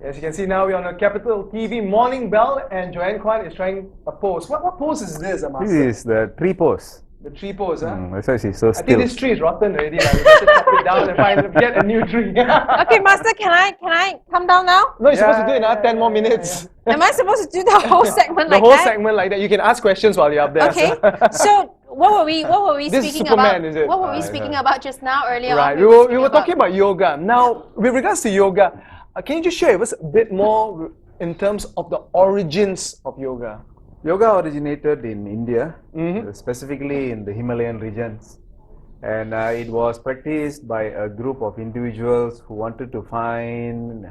As you can see now, we're on a Capital TV Morning Bell, and Joanne Kwan is trying a pose. What pose is this, Master? This is the tree pose. The tree pose, huh? That's why she's so I still. think this tree is rotten already. Like, we better chop it down and get a new tree. Okay, Master, can I come down now? No, you're supposed to do it in another 10 more minutes. Am I supposed to do the whole segment The like whole that? segment like that. You can ask questions while you're up there. Okay. So what were we This is speaking Superman, about? is it? What were we speaking about just now earlier Right. on? We were talking about yoga. Now, with regards to yoga, can you just share with us a bit more in terms of the origins of yoga? Yoga originated in India, specifically in the Himalayan regions, and it was practiced by a group of individuals who wanted to find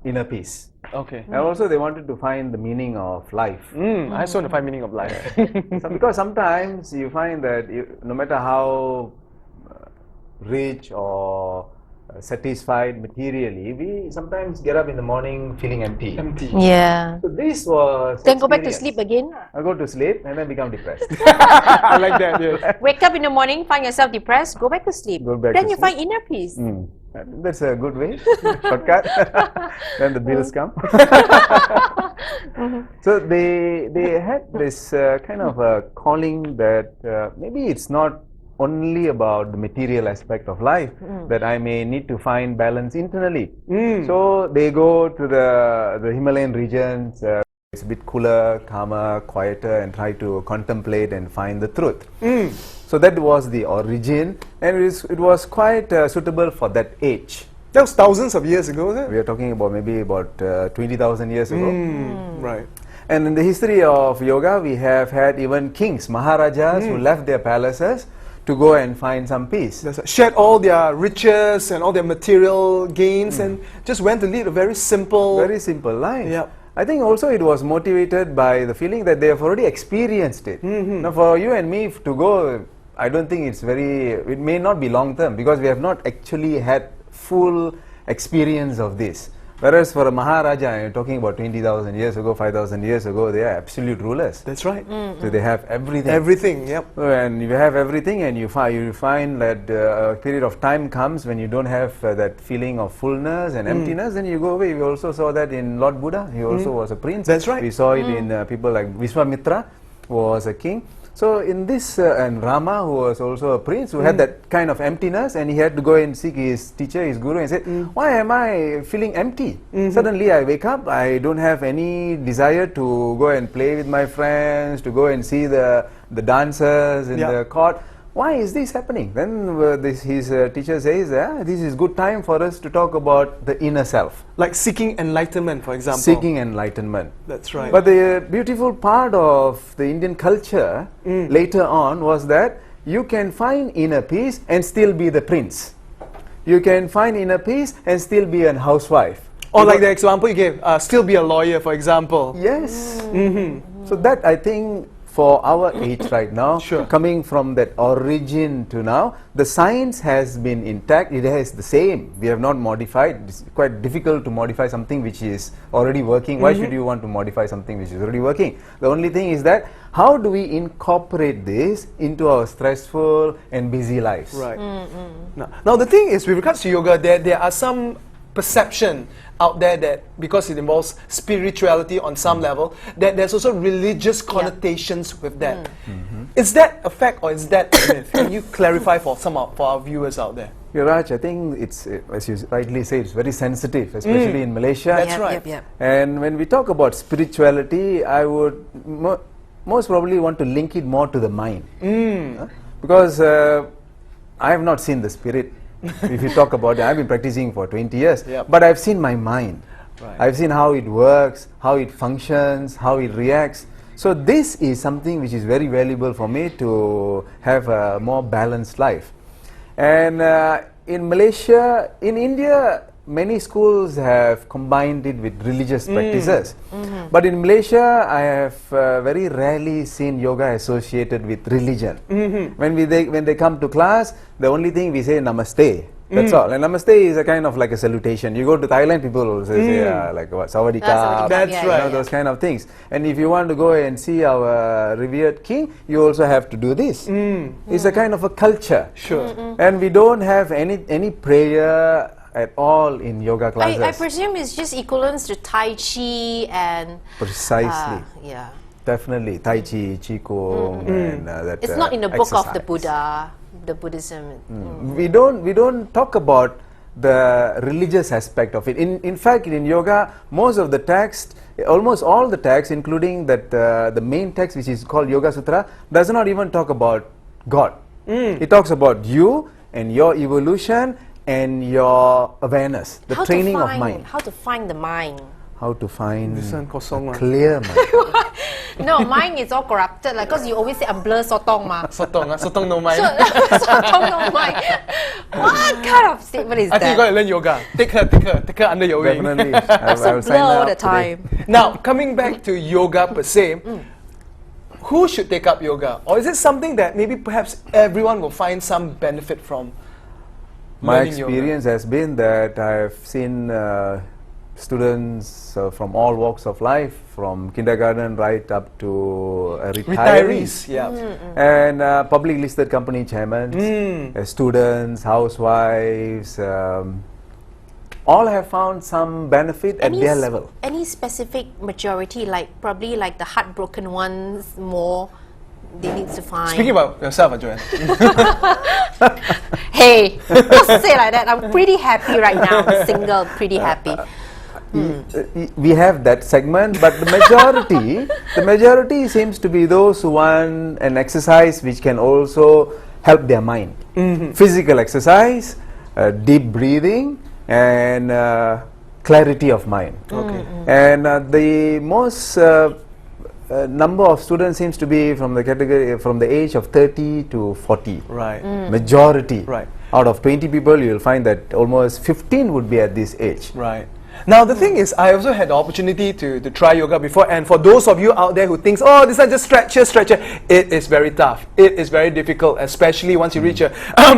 inner peace. Okay. And also they wanted to find the meaning of life. I just want to find meaning of life. Because sometimes you find that no matter how rich or satisfied materially, we sometimes get up in the morning feeling empty. Yeah. So this was Then go back to experience. sleep again. I go to sleep and then become depressed. I like that, yes. Wake up in the morning, find yourself depressed, go back to sleep. Go back then to you sleep. find inner peace. That's a good way, shortcut. Then the bills come. So they had this kind of a calling that maybe it's not only about the material aspect of life, that I may need to find balance internally. So they go to the Himalayan regions. It's a bit cooler, calmer, quieter, and try to contemplate and find the truth. So that was the origin, and it was quite suitable for that age. That was thousands of years ago, isn't it? We are talking about maybe about 20,000 years ago. Right. And in the history of yoga, we have had even kings, maharajas, who left their palaces to go and find some peace. That's right. Shared all their riches and all their material gains and just went to lead a very simple life. Yep. I think also it was motivated by the feeling that they have already experienced it. Now for you and me to go, I don't think it may not be long term, because we have not actually had full experience of this. Whereas for a Maharaja, you're talking about 20,000 years ago, 5,000 years ago, they are absolute rulers. That's right. So they have everything. Everything, yep. And you have everything, and you find that a period of time comes when you don't have that feeling of fullness and emptiness, then you go away. We also saw that in Lord Buddha. He also was a prince. That's right. We saw it in people like Vishwamitra, who was a king. So in this, and Rama, who was also a prince, who had that kind of emptiness, and he had to go and seek his teacher, his guru, and say, why am I feeling empty? Suddenly I wake up, I don't have any desire to go and play with my friends, to go and see the dancers in the court. Why is this happening? Then his teacher says, this is good time for us to talk about the inner self. Like seeking enlightenment, for example. Seeking enlightenment. That's right. But the beautiful part of the Indian culture later on was that you can find inner peace and still be the prince. You can find inner peace and still be a housewife. Or like the example you gave, still be a lawyer, for example. Yes. So that, I think, for our age right now, coming from that origin to now, the science has been intact. It has the same. We have not modified. It's quite difficult to modify something which is already working. Why should you want to modify something which is already working? The only thing is that how do we incorporate this into our stressful and busy lives? Right. Now the thing is, with regards to yoga, there are some perception out there that because it involves spirituality on some level, that there's also religious connotations with that. Is that a fact or is that a myth? Can you clarify for our viewers out there? Raj, I think it's, as you rightly say, it's very sensitive, especially in Malaysia. That's right. And when we talk about spirituality, I would most probably want to link it more to the mind. Because I have not seen the spirit. If you talk about it, I've been practicing for 20 years, but I've seen my mind. I've seen how it works, how it functions, how it reacts. So this is something which is very valuable for me to have a more balanced life. And in Malaysia, in India, many schools have combined it with religious practices. But in Malaysia, I have very rarely seen yoga associated with religion. When they come to class, the only thing we say namaste. That's all. And namaste is a kind of like a salutation. You go to Thailand, people will say like what, sawadee-ka. That's right. Those kind of things. And if you want to go and see our revered king, you also have to do this. It's a kind of a culture. Sure. And we don't have any prayer at all in yoga classes. I presume it's just equivalent to Tai Chi and Precisely. yeah. Definitely, Tai Chi, Qigong, and that. It's not in the book of the exercise. Buddha, the Buddhism. We don't talk about the religious aspect of it. In fact, in yoga, most of the text, almost all the texts, including that the main text, which is called Yoga Sutra, does not even talk about God. It talks about you and your evolution and your awareness, the training of mind. How to find the mind. How to find This one kosong a one. clear mind. No, mine is all corrupted. Like, cause you always say I'm blur sotong ma. Sotong no mind. Sotong no mind. What kind of statement is I think you got that? to learn yoga. Take her under your wing. Definitely. I'm so I'll sign blur all up the today. time. Now, coming back to yoga per se, who should take up yoga? Or is it something that maybe perhaps everyone will find some benefit from? My learning yoga? experience has been that I've seen students from all walks of life, from kindergarten right up to retirees. Yeah. And public listed company chairmen, students, housewives, all have found some benefit at their level. Any specific majority, like probably like the heartbroken ones more, they need to find. Speaking about yourself, Joanne. Hey, don't say like that. I'm pretty happy right now. I'm single, pretty happy. We have that segment, but the majority seems to be those who want an exercise which can also help their mind. Physical exercise, deep breathing, and clarity of mind. Okay. And the most number of students seems to be from the category from the age of 30 to 40. Right. Majority. Right. Out of 20 people, you will find that almost 15 would be at this age. Right. Now the thing is, I also had the opportunity to try yoga before, and for those of you out there who thinks, oh, this is just stretcher, it is very tough. It is very difficult, especially once you reach a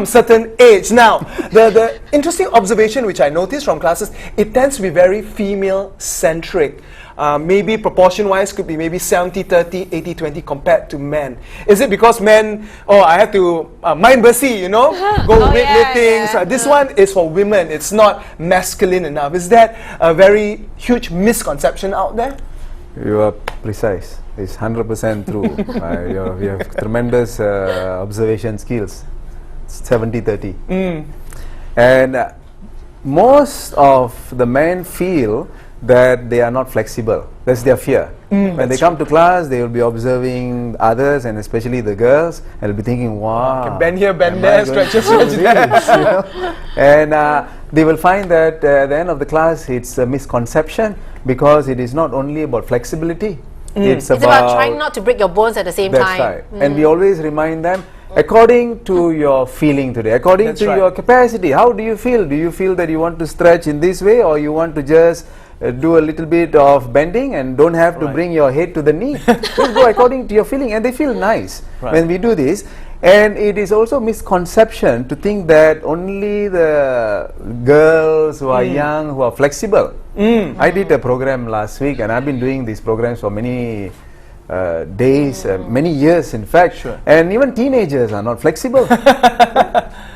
certain age. Now, the interesting observation which I noticed from classes, it tends to be very female-centric. Maybe proportion-wise could be maybe 70-30, 80-20 compared to men. Is it because men, I have to mind bussy, go weightlifting. yeah. So this one is for women. It's not masculine enough. Is that a very huge misconception out there? You are precise. It's 100% true. You have tremendous observation skills. 70-30. And most of the men feel that they are not flexible. That's their fear. When they come to class, they will be observing others, and especially the girls, and will be thinking, wow. Okay, bend here, bend am there, I going stretch to here, do stretch this, you know? And they will find that at the end of the class, it's a misconception, because it is not only about flexibility. It's about trying not to break your bones at the same that's time. right. And we always remind them, according to your feeling today, according That's to right. your capacity, how do you feel? Do you feel that you want to stretch in this way, or you want to just do a little bit of bending and don't have to Right. bring your head to the knee? Just go according to your feeling, and they feel nice Right. when we do this. And it is also misconception to think that only the girls who are young, who are flexible. I did a program last week, and I've been doing these programs for many days, many years in fact. Sure. And even teenagers are not flexible.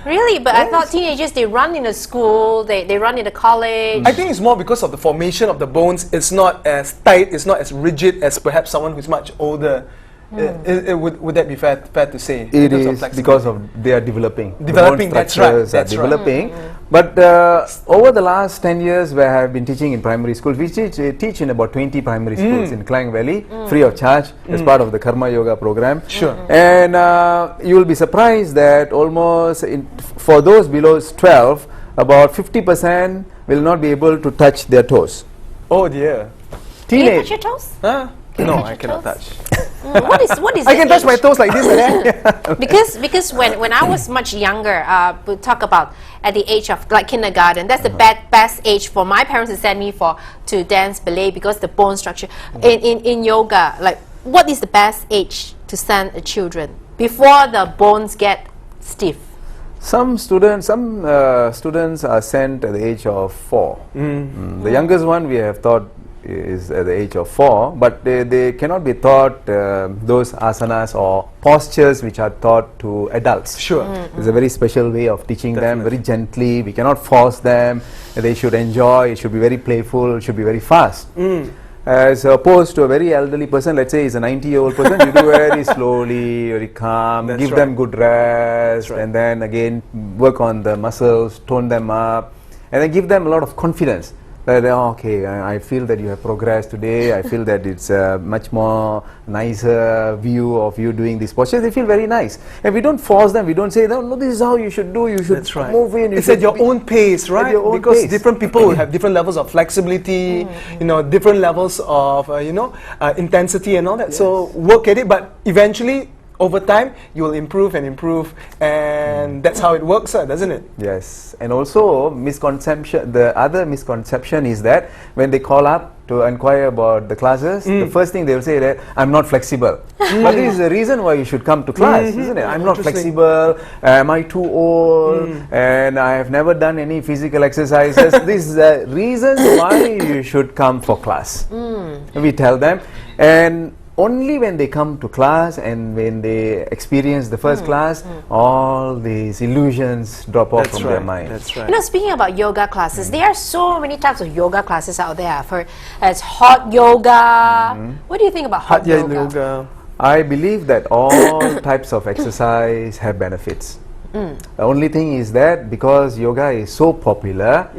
Really? But I thought teenagers, they run in a school, they run in a college. I think it's more because of the formation of the bones. It's not as tight, it's not as rigid as perhaps someone who's much older. Would that be fair to say? It in terms of is flexibility? because of they are developing. The Developing, bone that's right, structures that's are right. developing. But over the last 10 years, where I have been teaching in primary schools, we teach in about 20 primary schools in Klang Valley, free of charge, as part of the Karma Yoga program. Sure. And you will be surprised that almost for those below 12, about 50% will not be able to touch their toes. Oh dear. Can you touch Teenage. your toes? Huh? No, I your cannot toes? touch. What is I the can touch my age? toes like this. Like Because when I was much younger, we talk about at the age of like kindergarten, that's the best age for my parents to send me to dance ballet, because the bone structure in yoga, like what is the best age to send a children before the bones get stiff? Some students are sent at the age of 4. The youngest one we have thought is at the age of 4, but they cannot be taught those asanas or postures which are taught to adults. Sure. There's a very special way of teaching them, very gently. We cannot force them. They should enjoy. It should be very playful. It should be very fast. As opposed to a very elderly person, let's say he's a 90-year-old person, you do very slowly, very calm, give them good rest, and then again work on the muscles, tone them up, and then give them a lot of confidence. That, okay, I feel that you have progressed today. I feel that it's a much more nicer view of you doing these postures. They feel very nice. And we don't force them. We don't say, no, this is how you should do. You should move in. It's at your own pace, right? At your own because pace. different people will have different levels of flexibility, you know, different levels of, intensity and all that. So work at it, but eventually, over time, you will improve and improve, and that's how it works, doesn't it? Yes, and also misconception. The other misconception is that when they call up to inquire about the classes, the first thing they will say that I'm not flexible. But this is the reason why you should come to class, isn't it? I'm not flexible. Am I too old? And I have never done any physical exercises. This is the reasons why you should come for class. We tell them, and only when they come to class and when they experience the first class, all these illusions drop off from their mind. That's right. You know, speaking about yoga classes, there are so many types of yoga classes out there. I've heard as hot yoga. What do you think about hot yoga? I believe that all types of exercise have benefits. The only thing is that because yoga is so popular,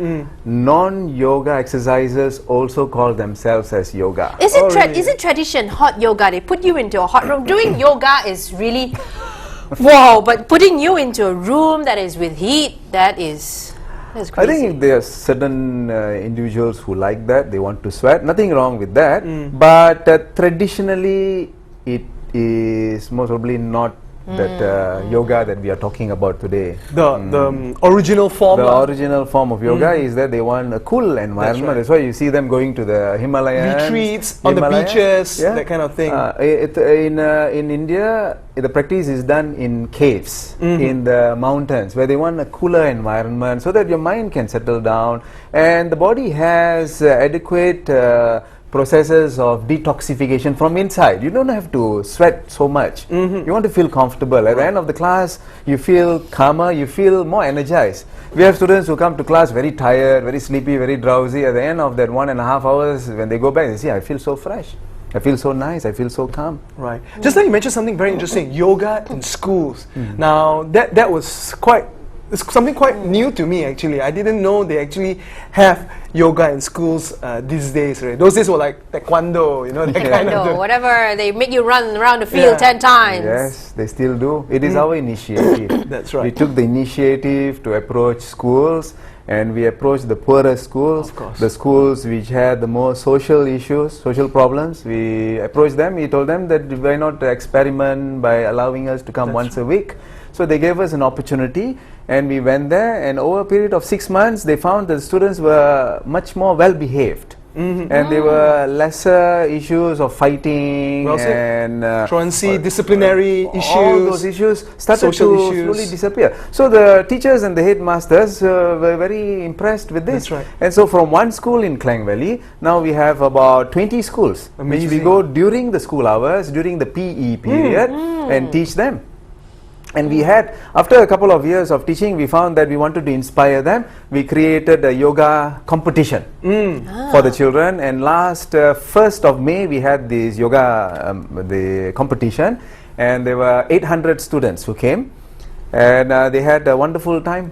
non-yoga exercises also call themselves as yoga. Is it tradition, hot yoga? They put you into a hot room. Doing yoga is really, wow, but putting you into a room that is with heat, that's crazy. I think there are certain individuals who like that. They want to sweat. Nothing wrong with that. But traditionally, it is most probably not that yoga that we are talking about today. The original form. The original form of yoga is that they want a cool environment. That's why you see them going to the Himalayas. Retreats on the beaches, that kind of thing. In India, the practice is done in caves, in the mountains, where they want a cooler environment so that your mind can settle down and the body has adequate processes of detoxification from inside. You don't have to sweat so much. You want to feel comfortable. At the end of the class, you feel calmer, you feel more energized. We have students who come to class very tired, very sleepy, very drowsy. At the end of that 1.5 hours, when they go back, they say, I feel so fresh. I feel so nice. I feel so calm. Right. Just like you mentioned something very interesting, yoga in schools. Now, that was it's something quite new to me, actually. I didn't know they actually have yoga in schools these days. Right? Those days were like taekwondo, that kind of. Whatever, they make you run around the field 10 times. Yes, they still do. It is our initiative. That's right. We took the initiative to approach schools, and we approached the poorest schools, the schools which had the more social issues, social problems. We approached them. We told them that why not experiment by allowing us to come once a week. So they gave us an opportunity, and we went there, and over a period of 6 months, they found that the students were much more well behaved. And there were lesser issues of fighting and truancy, disciplinary issues. All those issues started social to issues. slowly disappear. So the teachers and the headmasters were very impressed with this. That's right. And so from one school in Klang Valley, now we have about 20 schools, which we go during the school hours, during the PE period, and teach them. And we had, after a couple of years of teaching, we found that we wanted to inspire them. We created a yoga competition for the children. And last 1st of May, we had this yoga the competition. And there were 800 students who came. And they had a wonderful time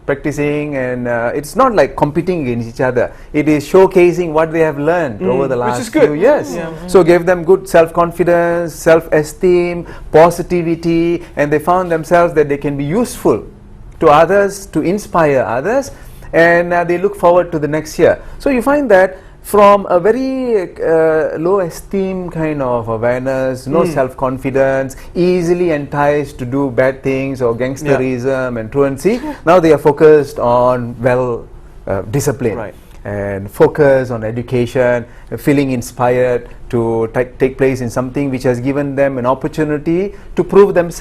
practicing, and it's not like competing against each other. It is showcasing what they have learned over the last few years. So gave them good self-confidence, self-esteem, positivity, and they found themselves that they can be useful to others, to inspire others, and they look forward to the next year. So you find that from a very low esteem kind of awareness, no self-confidence, easily enticed to do bad things or gangsterism and truancy, now they are focused on discipline and focus on education, feeling inspired to take place in something which has given them an opportunity to prove themselves.